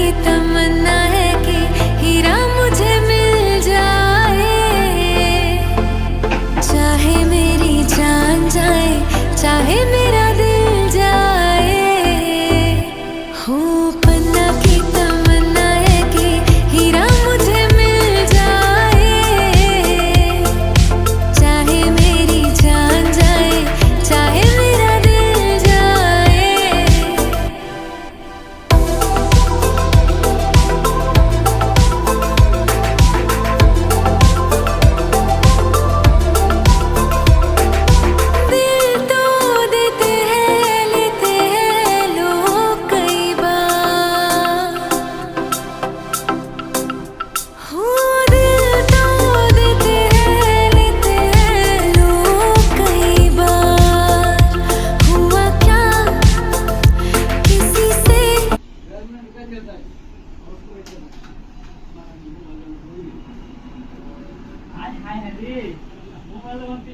की तमन्ना है कि हीरा मुझे मिल जाए, चाहे मेरी जान जाए, चाहे मेरा दिल जाए। हो पन्ना की तमन्ना है कि हीरा मुझे मिल जाए, चाहे मेरी जान जाए, चाहे मेरा दिल जाए। दिल तो देते हैं, लेते हैं लोग कई बार। हो दिल तो देते हैं, लेते हैं लोग कई बार। हुआ क्या किसी से हाय हाय रे मोबाईल वरती